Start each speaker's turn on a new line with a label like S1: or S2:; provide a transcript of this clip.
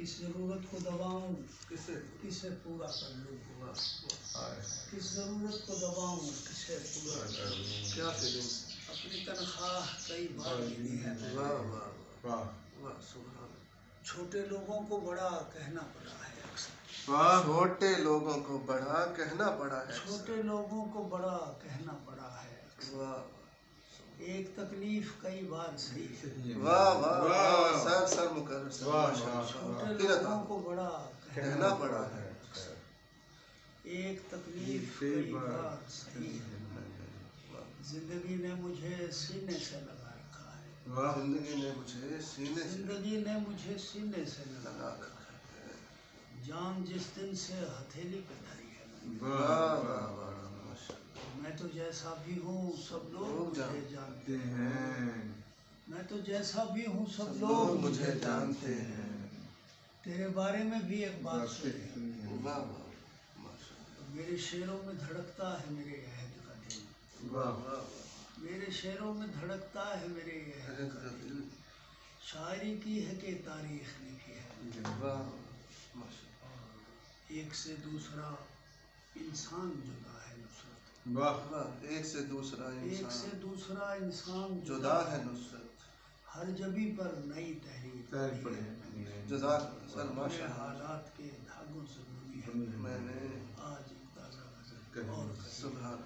S1: किस जरूरत को दबाऊं किसे पूरा कर लूं, किस जरूरत को दबाऊं किसे पूरा कर लूं,
S2: क्या फीलिंग।
S1: अपनी तनख्वाह कई बार मिली है मैंने।
S2: वाह वाह वाह वाह सुभान।
S1: छोटे लोगों को बड़ा कहना पड़ा है अक्सर,
S2: छोटे लोगों को बड़ा कहना पड़ा है,
S1: छोटे लोगों को बड़ा कहना पड़ा है अक्सर।
S2: वाह
S1: एक तकलीफ कई बार सही है,
S2: वाह वाह वाह सर मुकर
S1: छोटे लोगों को बड़ा
S2: कहना पड़ा है,
S1: एक तकलीफ कई बार सही है। जिंदगी ने मुझे सीने से लगा रखा है,
S2: जिंदगी ने मुझे सीने
S1: से लगा रखा है। जान जिस दिन से हथेली पे धरी है, मैं तो जैसा भी हूँ सब लोग मुझे जानते हैं, मैं तो जैसा भी हूँ सब लोग मुझे जानते हैं। तेरे बारे में भी एक बात सुनी, मेरे शेरों में धड़कता है मेरे अहद का दिल, मेरे शेरों में धड़कता है मेरे अहद का दिल। शायरी की है कि तारीख लिखी है, एक से दूसरा इंसान जुदा है नुसरत,
S2: एक से दूसरा
S1: इंसान
S2: जुदा है नुसरत।
S1: हर जबी पर नई तहरीर अपने हालात के धागों से बुनी है मैंने आज एक ताज़ा गज़ल और
S2: सुभान।